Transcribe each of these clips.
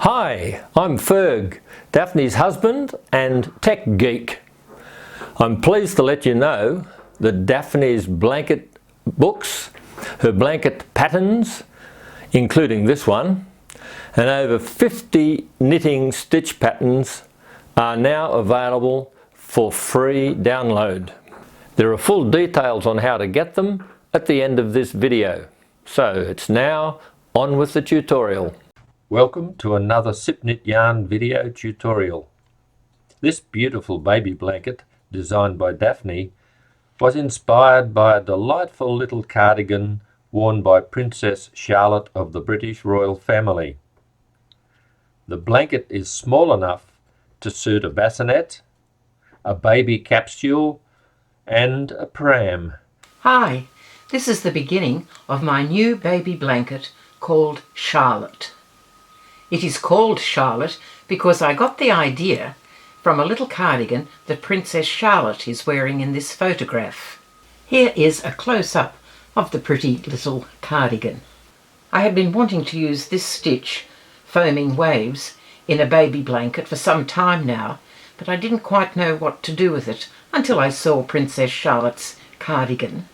Hi, I'm Ferg, Daphne's husband and tech geek. I'm pleased to let you know that Daphne's blanket books, her blanket patterns, including this one, and over 50 knitting stitch patterns are now available for free download. There are full details on how to get them at the end of this video. So it's now on with the tutorial. Welcome to another Sip Knit Yarn video tutorial. This beautiful baby blanket, designed by Daphne, was inspired by a delightful little cardigan worn by Princess Charlotte of the British royal family. The blanket is small enough to suit a bassinet, a baby capsule, and a pram. Hi, this is the beginning of my new baby blanket called Charlotte. It is called Charlotte because I got the idea from a little cardigan that Princess Charlotte is wearing in this photograph. Here is a close-up of the pretty little cardigan. I had been wanting to use this stitch, Foaming Waves, in a baby blanket for some time now, but I didn't quite know what to do with it until I saw Princess Charlotte's cardigan.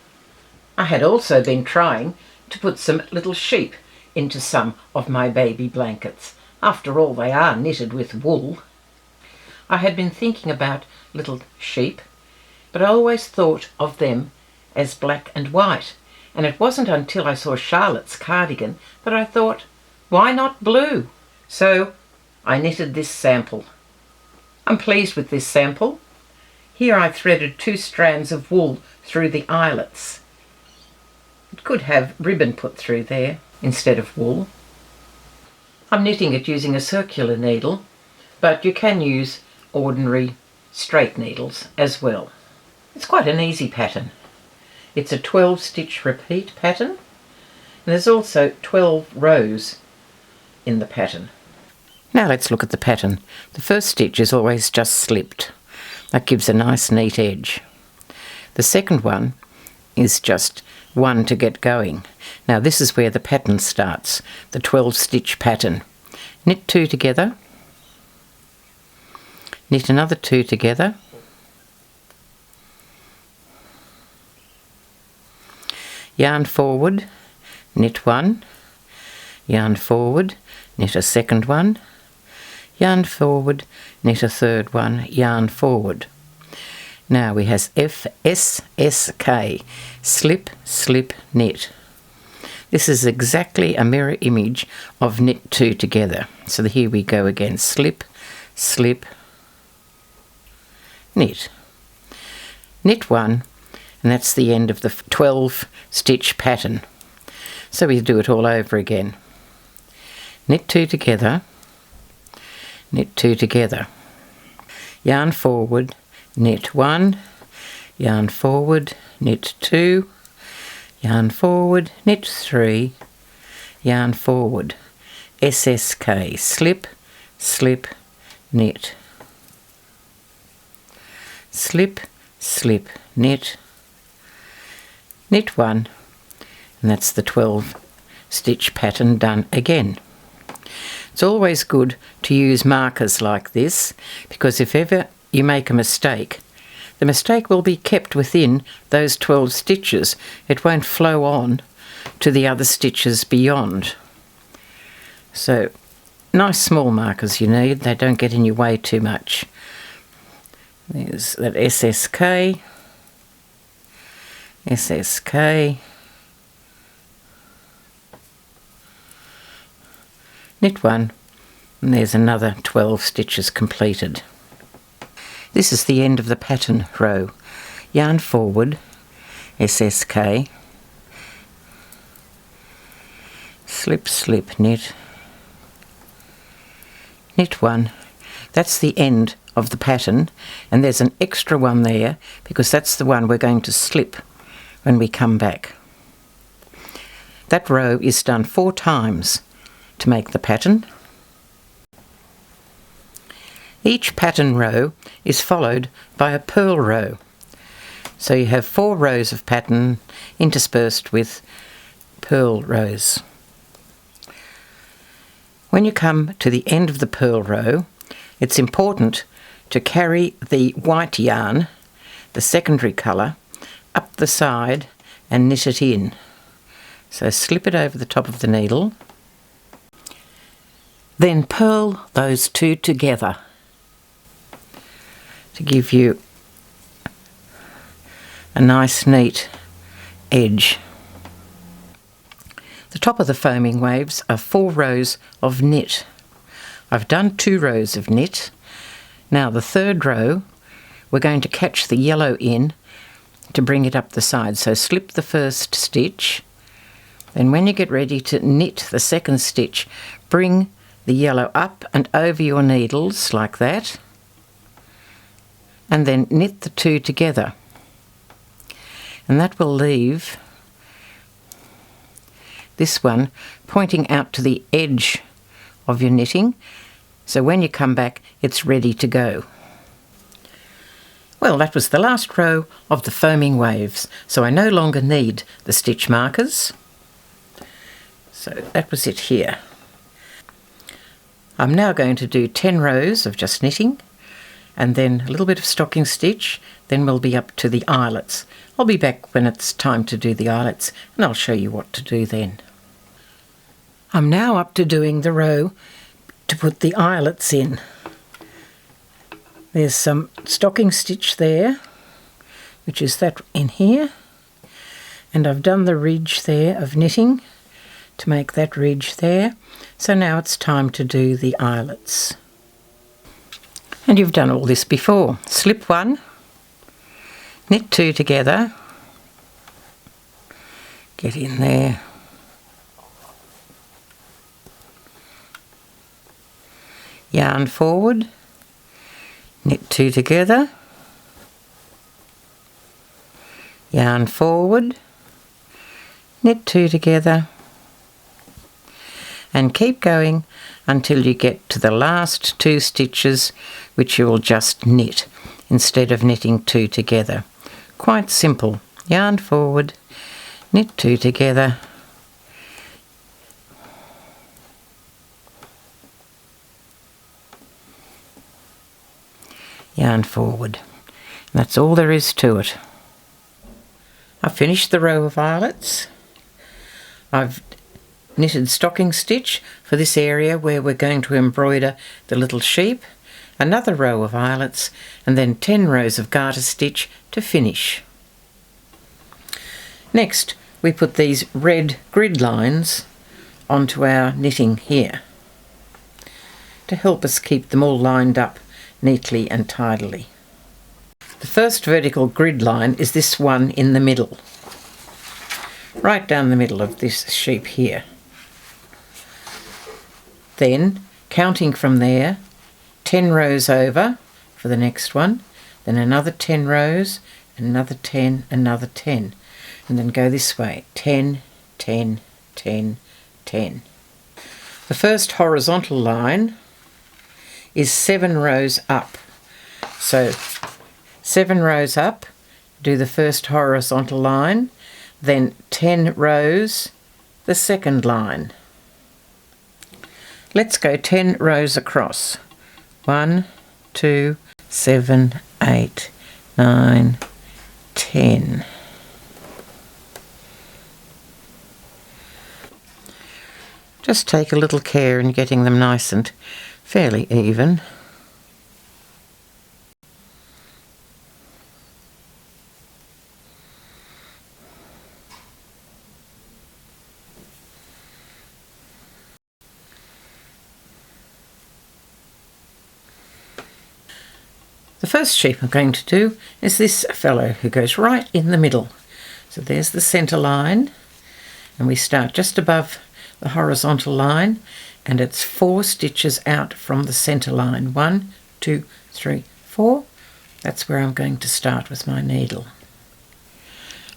I had also been trying to put some little sheep into some of my baby blankets. After all, they are knitted with wool. I had been thinking about little sheep, but I always thought of them as black and white, and it wasn't until I saw Charlotte's cardigan that I thought, why not blue? So I knitted this sample. I'm pleased with this sample. Here I threaded 2 strands of wool through the eyelets. It could have ribbon put through there instead of wool. I'm knitting it using a circular needle, but you can use ordinary straight needles as well. It's quite an easy pattern. It's a 12 stitch repeat pattern, and there's also 12 rows in the pattern. Now let's look at the pattern. The first stitch is always just slipped. That gives a nice neat edge. The second one is just one to get going. Now this is where the pattern starts, the 12 stitch pattern. Knit 2 together, knit another 2 together, yarn forward, knit 1, yarn forward, knit a second one, yarn forward, knit a third one, yarn forward. Now we have SSK, slip, slip, knit. This is exactly a mirror image of knit 2 together. So here we go again, slip, slip, knit. Knit 1, and that's the end of the 12 stitch pattern. So we do it all over again. Knit 2 together, knit 2 together, yarn forward, knit 1, yarn forward, knit 2, yarn forward, knit 3, yarn forward, SSK, slip, slip, knit, slip, slip, knit, knit 1, and that's the 12 stitch pattern done again. It's always good to use markers like this, because if ever you make a mistake, the mistake will be kept within those 12 stitches. It won't flow on to the other stitches beyond. So nice small markers you need, they don't get in your way too much. There's that SSK, SSK, knit 1, and there's another 12 stitches completed. This is the end of the pattern row. Yarn forward, SSK, slip, slip, knit, knit 1. That's the end of the pattern, and there's an extra one there because that's the one we're going to slip when we come back. That row is done 4 times to make the pattern. Each pattern row is followed by a purl row. So you have 4 rows of pattern interspersed with purl rows. When you come to the end of the purl row, it's important to carry the white yarn, the secondary colour, up the side and knit it in. So slip it over the top of the needle, then purl those two together to give you a nice neat edge. The top of the foaming waves are 4 rows of knit. I've done 2 rows of knit. Now the third row we're going to catch the yellow in to bring it up the side. So slip the first stitch, then when you get ready to knit the second stitch, bring the yellow up and over your needles like that, and then knit the two together. And that will leave this one pointing out to the edge of your knitting, so when you come back it's ready to go. Well, that was the last row of the foaming waves, so I no longer need the stitch markers. So that was it here. I'm now going to do 10 rows of just knitting, and then a little bit of stocking stitch, then we'll be up to the eyelets. I'll be back when it's time to do the eyelets, and I'll show you what to do then. I'm now up to doing the row to put the eyelets in. There's some stocking stitch there, which is that in here, and I've done the ridge there of knitting to make that ridge there. So now it's time to do the eyelets. And you've done all this before. Slip 1, knit 2 together, get in there, yarn forward, knit 2 together, yarn forward, knit 2 together, and keep going until you get to the last 2 stitches, which you will just knit instead of knitting 2 together. Quite simple. Yarn forward, knit 2 together, yarn forward. And that's all there is to it. I've finished the row of eyelets. I've knitted stocking stitch for this area where we're going to embroider the little sheep, another row of eyelets, and then 10 rows of garter stitch to finish. Next, we put these red grid lines onto our knitting here to help us keep them all lined up neatly and tidily. The first vertical grid line is this one in the middle, right down the middle of this sheep here. Then, counting from there, 10 rows over for the next one, then another 10 rows, another 10, another 10, and then go this way, 10, 10, 10, 10. The first horizontal line is 7 rows up. So 7 rows up, do the first horizontal line, then 10 rows, the second line. Let's go 10 rows across. 1, 2, 7, 8, 9, 10. Just take a little care in getting them nice and fairly even. The first sheep I'm going to do is this fellow who goes right in the middle. So there's the centre line, and we start just above the horizontal line, and it's 4 stitches out from the centre line. 1, 2, 3, 4. That's where I'm going to start with my needle.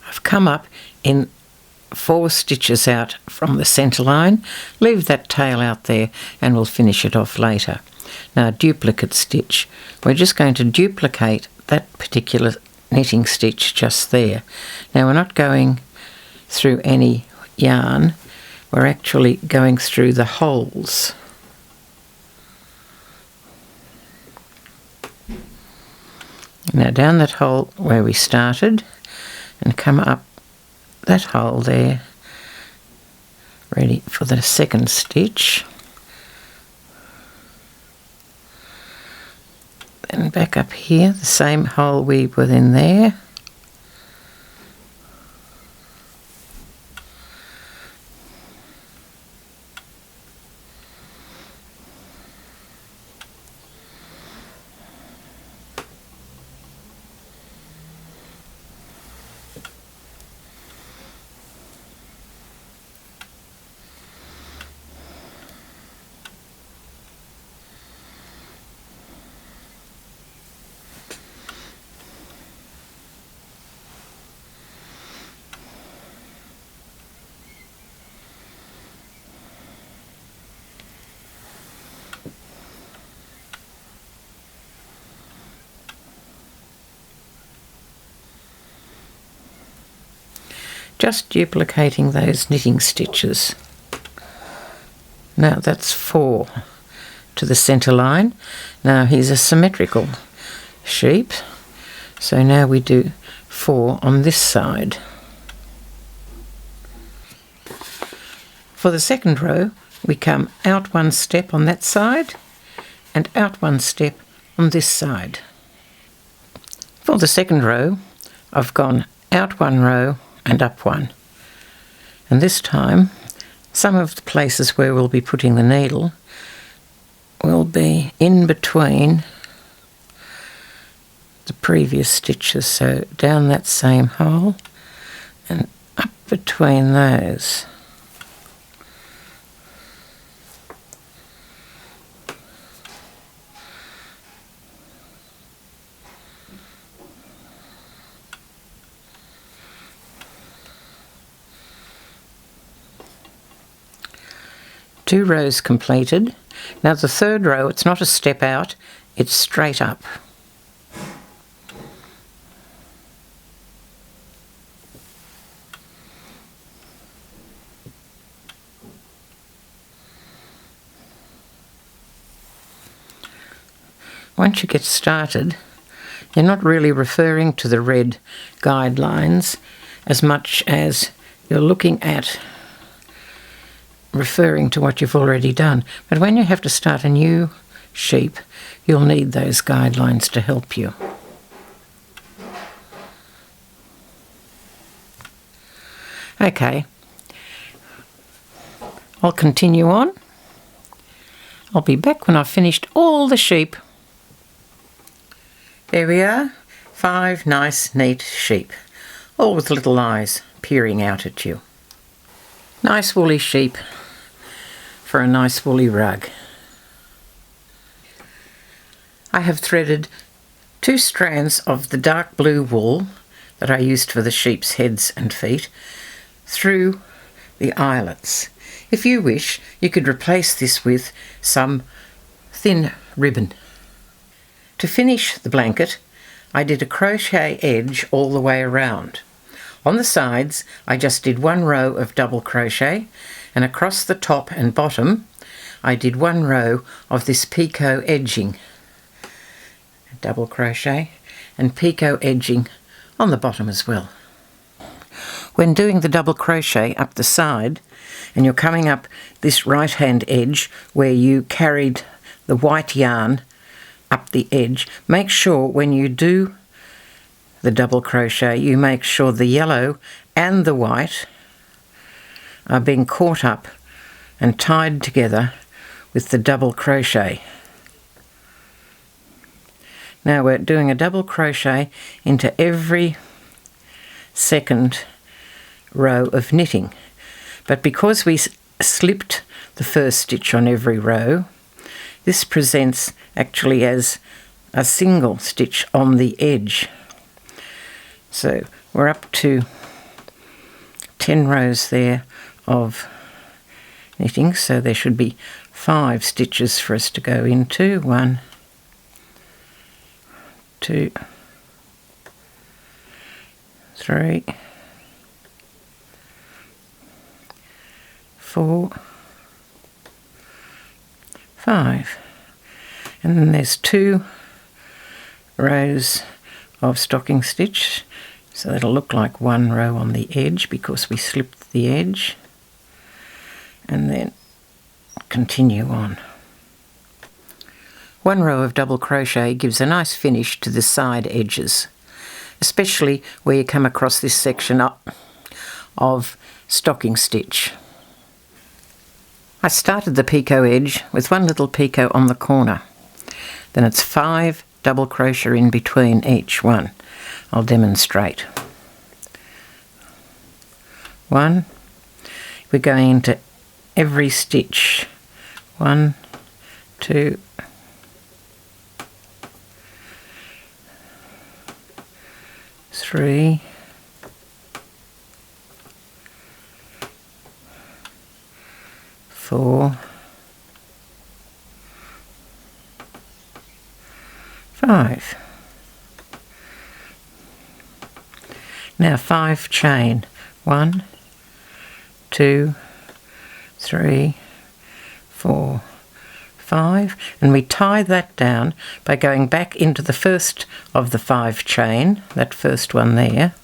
I've come up in 4 stitches out from the centre line. Leave that tail out there and we'll finish it off later. Now, duplicate stitch. We're just going to duplicate that particular knitting stitch just there. Now, we're not going through any yarn. We're actually going through the holes. Now down that hole where we started and come up that hole there, ready for the second stitch. Then back up here, the same hole we were in there. Just duplicating those knitting stitches. Now that's 4 to the centre line. Now here's a symmetrical sheep, so now we do 4 on this side. For the second row we come out 1 step on that side and out 1 step on this side. For the second row I've gone out 1 row and up 1, and this time some of the places where we'll be putting the needle will be in between the previous stitches, so down that same hole and up between those. Two rows completed. Now the third row, it's not a step out, it's straight up. Once you get started, you're not really referring to the red guidelines as much as you're looking at referring to what you've already done. But when you have to start a new sheep, you'll need those guidelines to help you. Okay, I'll continue on. I'll be back when I've finished all the sheep. There we are, 5 nice neat sheep, all with little eyes peering out at you. Nice woolly sheep for a nice woolly rug. I have threaded 2 strands of the dark blue wool that I used for the sheep's heads and feet through the eyelets. If you wish, you could replace this with some thin ribbon. To finish the blanket, I did a crochet edge all the way around. On the sides, I just did 1 row of double crochet, and across the top and bottom, I did 1 row of this picot edging. Double crochet and picot edging on the bottom as well. When doing the double crochet up the side, and you're coming up this right-hand edge where you carried the white yarn up the edge, make sure when you do the double crochet, you make sure the yellow and the white are being caught up and tied together with the double crochet. Now we're doing a double crochet into every second row of knitting, but because we slipped the first stitch on every row, this presents actually as a single stitch on the edge. So we're up to 10 rows there of knitting, so there should be 5 stitches for us to go into. 1, 2, 3, 4, 5, and then there's 2 rows of stocking stitch, so it'll look like one row on the edge because we slipped the edge, and then continue on. One row of double crochet gives a nice finish to the side edges, especially where you come across this section up of stocking stitch. I started the picot edge with one little picot on the corner. Then it's 5 double crochet in between each one. I'll demonstrate. 1, we're going into every stitch. 1, 2, 3, 4, 5. Now 5 chain. 1, 2, 3, 4, 5, and we tie that down by going back into the first of the 5 chain, that first one there,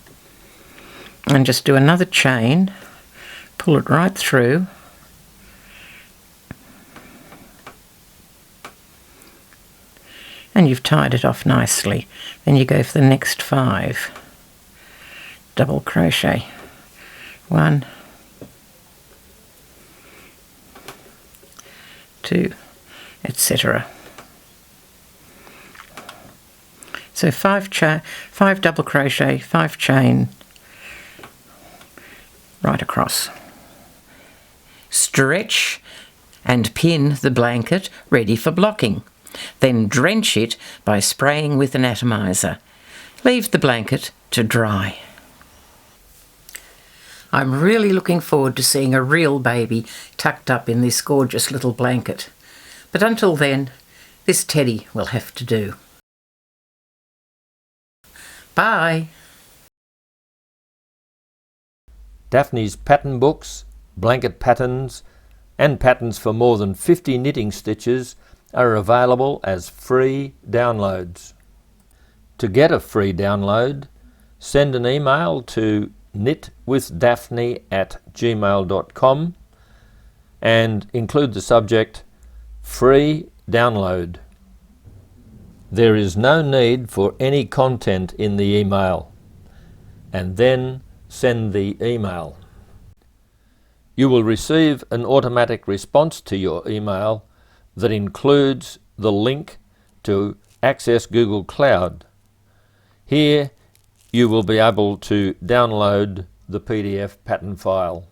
and just do another chain, pull it right through, and you've tied it off nicely. Then you go for the next 5 double crochet. 1, 2, etc. So 5 double crochet, 5 chain right across. Stretch and pin the blanket ready for blocking. Then drench it by spraying with an atomizer. Leave the blanket to dry. I'm really looking forward to seeing a real baby tucked up in this gorgeous little blanket. But until then, this teddy will have to do. Bye! Daphne's pattern books, blanket patterns, and patterns for more than 50 knitting stitches are available as free downloads. To get a free download, send an email to knitwithdaphne@gmail.com and include the subject Free Download. There is no need for any content in the email, and then send the email. You will receive an automatic response to your email that includes the link to access Google Cloud. Here you will be able to download the PDF pattern file.